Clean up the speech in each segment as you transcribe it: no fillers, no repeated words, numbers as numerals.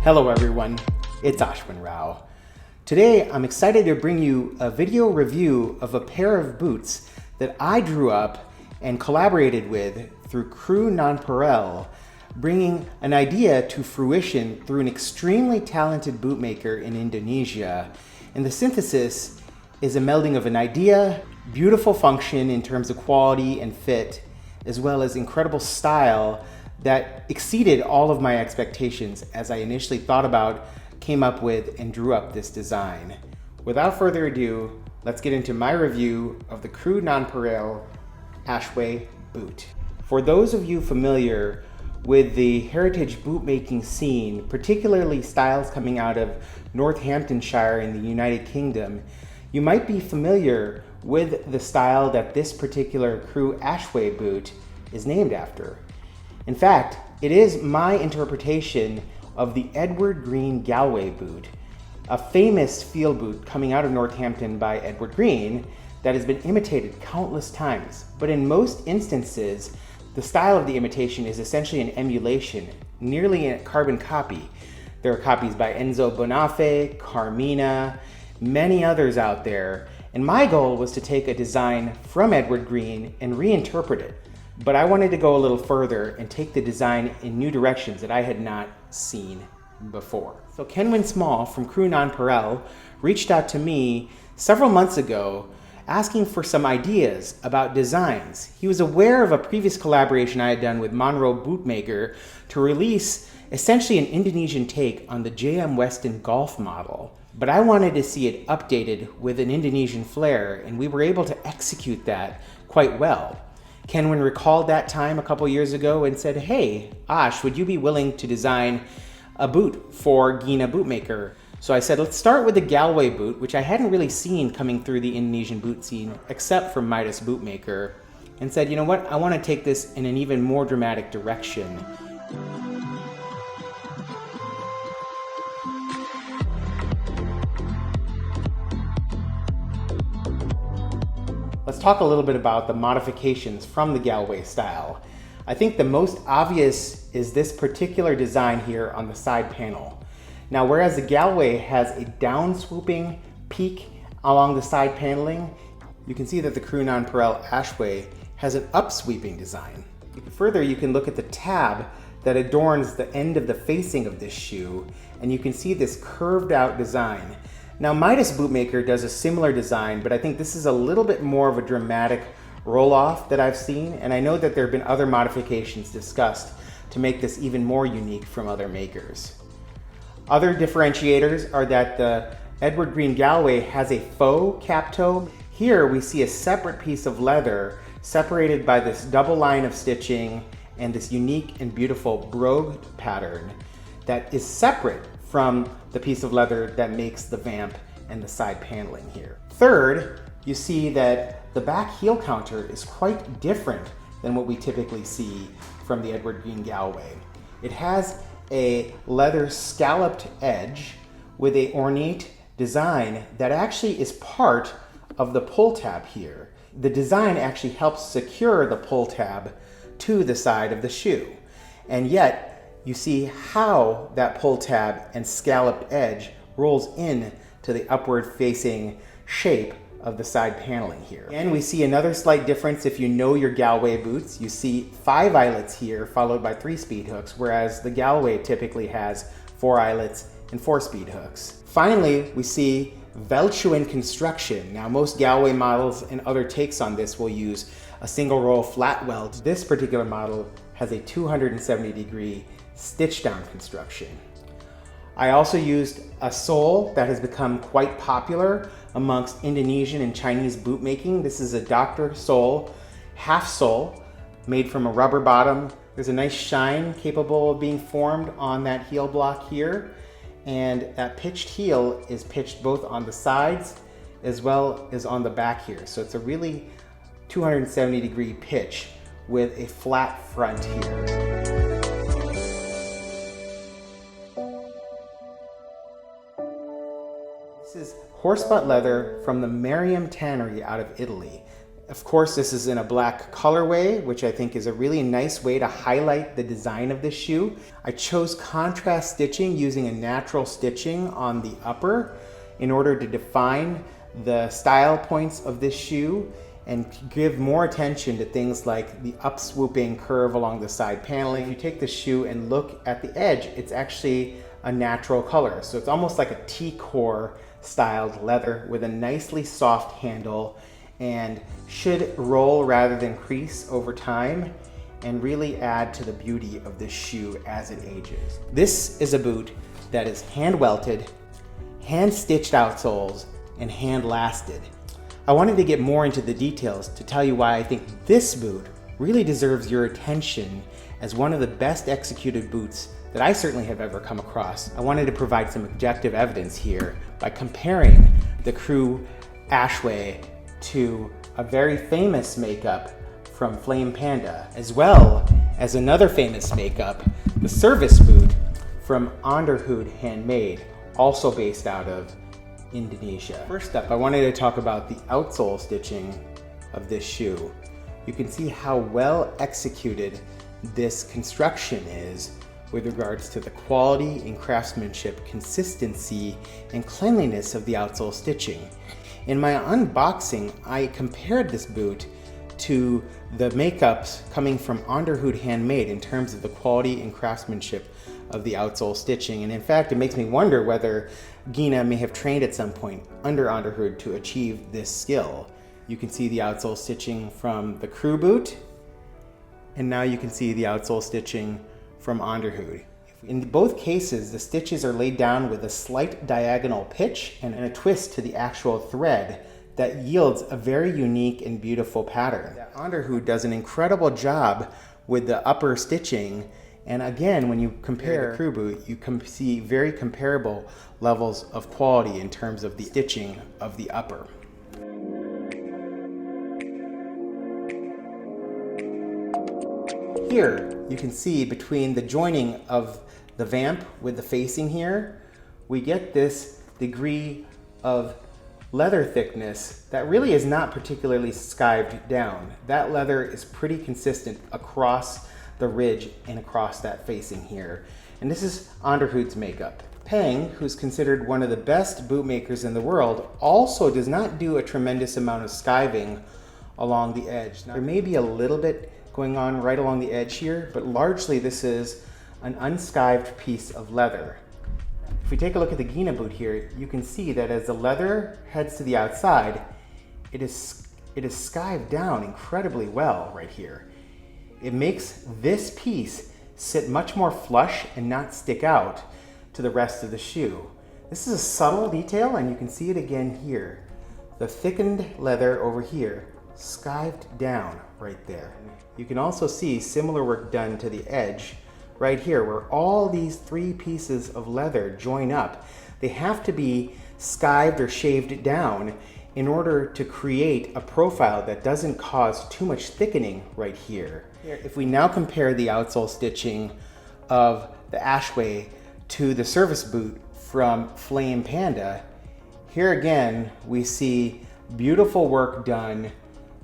Hello everyone, it's Ashway. Today I'm excited to bring you a video review of a pair of boots that I drew up and collaborated with through Crù Ñonpareil, bringing an idea to fruition through an extremely talented bootmaker in Indonesia. And the synthesis is a melding of an idea, beautiful function in terms of quality and fit, as well as incredible style that exceeded all of my expectations as I initially thought about, came up with, and drew up this design. Without further ado, let's get into my review of the Crù Ñonpareil Ashway boot. For those of you familiar with the heritage bootmaking scene, particularly styles coming out of Northamptonshire in the United Kingdom, you might be familiar with the style that this particular Crù Ashway boot is named after. In fact, it is my interpretation of the Edward Green Galway boot, a famous field boot coming out of Northampton by Edward Green that has been imitated countless times. But in most instances, the style of the imitation is essentially an emulation, nearly a carbon copy. There are copies by Enzo Bonafé, Carmina, many others out there, and my goal was to take a design from Edward Green and reinterpret it. But I wanted to go a little further and take the design in new directions that I had not seen before. So Kenwin Small from Crù Ñonpareil reached out to me several months ago asking for some ideas about designs. He was aware of a previous collaboration I had done with Maryam Bootmaker to release essentially an Indonesian take on the JM Weston Golf model. But I wanted to see it updated with an Indonesian flair, and we were able to execute that quite well. Kenwin recalled that time a couple years ago and said, "Hey, Ash, would you be willing to design a boot for Ghina Bootmaker?" So I said, let's start with the Galway boot, which I hadn't really seen coming through the Indonesian boot scene, except for Midas Bootmaker, and said, you know what, I want to take this in an even more dramatic direction. Let's talk a little bit about the modifications from the Galway style. I think the most obvious is this particular design here on the side panel. Now, whereas the Galway has a down swooping peak along the side paneling, you can see that the Crù Ñonpareil Ashway has an up sweeping design. Further, you can look at the tab that adorns the end of the facing of this shoe, and you can see this curved out design. Now, Midas Bootmaker does a similar design, but I think this is a little bit more of a dramatic roll-off that I've seen, and I know that there have been other modifications discussed to make this even more unique from other makers. Other differentiators are that the Edward Green Galway has a faux cap toe. Here we see a separate piece of leather separated by this double line of stitching and this unique and beautiful brogue pattern that is separate from the piece of leather that makes the vamp and the side paneling here. Third, you see that the back heel counter is quite different than what we typically see from the Edward Green Galway. It has a leather scalloped edge with an ornate design that actually is part of the pull tab here. The design actually helps secure the pull tab to the side of the shoe, and yet you see how that pull tab and scalloped edge rolls in to the upward facing shape of the side paneling here. And we see another slight difference if you know your Galway boots. You see 5 eyelets here followed by 3 speed hooks, whereas the Galway typically has 4 eyelets and 4 speed hooks. Finally, we see Veldtschoen construction. Now, most Galway models and other takes on this will use a single row flat welt. This particular model has a 270-degree stitch down construction. I also used a sole that has become quite popular amongst Indonesian and Chinese bootmaking. This is a Dr. sole, half sole, made from a rubber bottom. There's a nice shine capable of being formed on that heel block here, and that pitched heel is pitched both on the sides as well as on the back here. So it's a really 270-degree pitch with a flat front here. This is horsebutt leather from the Maryam Tannery out of Italy. Of course, this is in a black colorway, which I think is a really nice way to highlight the design of this shoe. I chose contrast stitching using a natural stitching on the upper in order to define the style points of this shoe and give more attention to things like the up-swooping curve along the side paneling. If you take the shoe and look at the edge, it's actually a natural color. So it's almost like a T-core styled leather with a nicely soft handle and should roll rather than crease over time and really add to the beauty of this shoe as it ages. This is a boot that is hand welted, hand stitched outsoles, and hand lasted. I wanted to get more into the details to tell you why I think this boot really deserves your attention as one of the best executed boots that I certainly have ever come across. I wanted to provide some objective evidence here by comparing the Crù Ashway to a very famous makeup from Flame Panda, as well as another famous makeup, the service boot from Onderhoed Handmade, also based out of Indonesia. First up, I wanted to talk about the outsole stitching of this shoe. You can see how well executed this construction is with regards to the quality and craftsmanship, consistency, and cleanliness of the outsole stitching. In my unboxing, I compared this boot to the makeups coming from Onderhoed Handmade in terms of the quality and craftsmanship of the outsole stitching. And in fact, it makes me wonder whether Ghina may have trained at some point under Onderhoed to achieve this skill. You can see the outsole stitching from the Crù boot, and now you can see the outsole stitching from Onderhoed. In both cases, the stitches are laid down with a slight diagonal pitch and a twist to the actual thread that yields a very unique and beautiful pattern. Onderhoed does an incredible job with the upper stitching, and again, when you compare the Crù boot, you can see very comparable levels of quality in terms of the stitching of the upper. Here, you can see between the joining of the vamp with the facing here, we get this degree of leather thickness that really is not particularly skived down. That leather is pretty consistent across the ridge and across that facing here. And this is Onderhoed's makeup. Peng, who's considered one of the best bootmakers in the world, also does not do a tremendous amount of skiving along the edge. Now, there may be a little bit going on right along the edge here, but largely this is an unskived piece of leather. If we take a look at the Ghina boot here, you can see that as the leather heads to the outside, it is skived down incredibly well right here. It makes this piece sit much more flush and not stick out to the rest of the shoe. This is a subtle detail, and you can see it again here. The thickened leather over here, skived down right there. You can also see similar work done to the edge right here, where all these three pieces of leather join up. They have to be skived or shaved down in order to create a profile that doesn't cause too much thickening right here. If we now compare the outsole stitching of the Ashway to the service boot from Flame Panda, here again we see beautiful work done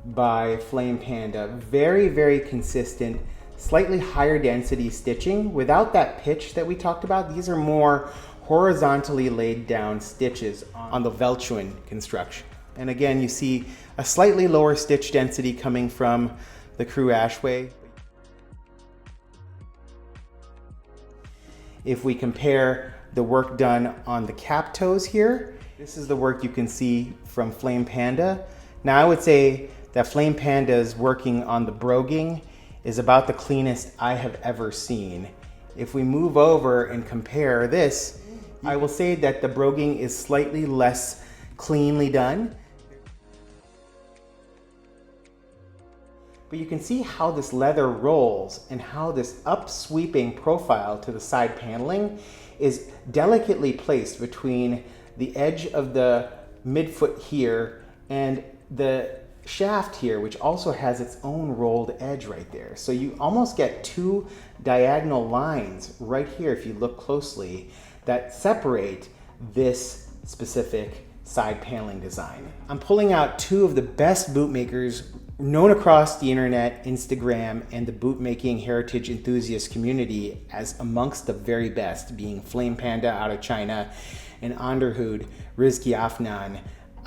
by Flame Panda. Very, very consistent, slightly higher density stitching without that pitch that we talked about. These are more horizontally laid down stitches on the Veldtschoen construction. And again, you see a slightly lower stitch density coming from the Crù Ashway. If we compare the work done on the cap toes here, this is the work you can see from Flame Panda. Now I would say that Flame Panda's working on the broguing is about the cleanest I have ever seen. If we move over and compare this, I will say that the broguing is slightly less cleanly done. But you can see how this leather rolls and how this up-sweeping profile to the side paneling is delicately placed between the edge of the midfoot here and the shaft here, which also has its own rolled edge right there. So you almost get two diagonal lines right here, if you look closely, that separate this specific side paneling design. I'm pulling out two of the best bootmakers known across the internet, Instagram, and the bootmaking heritage enthusiast community as amongst the very best, being Flame Panda out of China and Onderhoed Rizky Afnan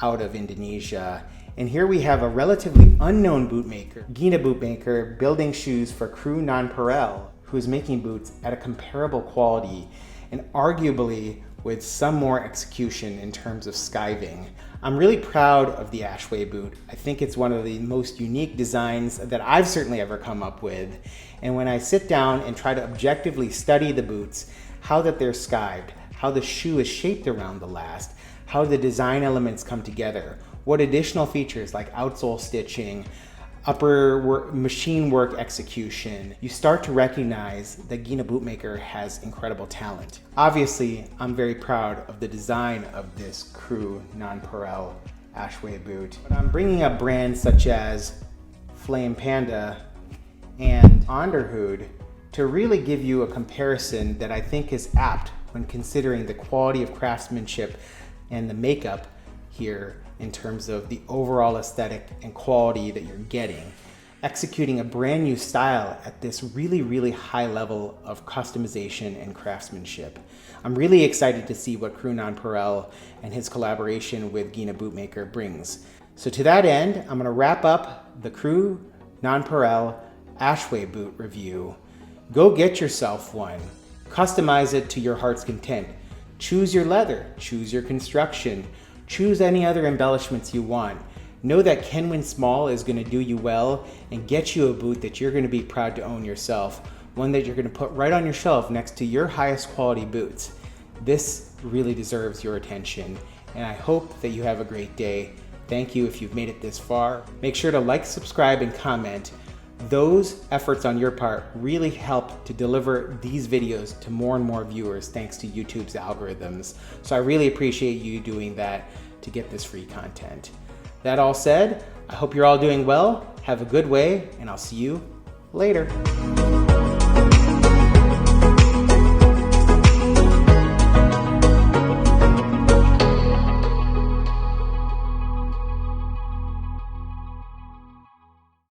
out of Indonesia. And here we have a relatively unknown bootmaker, Ghina Bootmaker, building shoes for Crù Ñonpareil, who is making boots at a comparable quality and arguably with some more execution in terms of skiving. I'm really proud of the Ashway boot. I think it's one of the most unique designs that I've certainly ever come up with. And when I sit down and try to objectively study the boots, how that they're skived, how the shoe is shaped around the last, how the design elements come together, what additional features like outsole stitching, machine work execution, you start to recognize that Ghina Bootmaker has incredible talent. Obviously, I'm very proud of the design of this Crù Ñonpareil Ashway boot. But I'm bringing up brands such as Flame Panda and Onderhoed to really give you a comparison that I think is apt when considering the quality of craftsmanship and the makeup here in terms of the overall aesthetic and quality that you're getting. Executing a brand new style at this really high level of customization and craftsmanship. I'm really excited to see what Crù Ñonpareil and his collaboration with Ghina Bootmaker brings. So to that end, I'm gonna wrap up the Crù Ñonpareil Ashway boot review. Go get yourself one. Customize it to your heart's content. Choose your leather, choose your construction, choose any other embellishments you want. Know that Kenwin Small is going to do you well and get you a boot that you're going to be proud to own yourself, one that you're going to put right on your shelf next to your highest quality boots. This really deserves your attention, and I hope that you have a great day. Thank you if you've made it this far. Make sure to like, subscribe, and comment. Those efforts on your part really help to deliver these videos to more and more viewers thanks to YouTube's algorithms. So I really appreciate you doing that to get this free content. That all said, I hope you're all doing well, have a good way, and I'll see you later.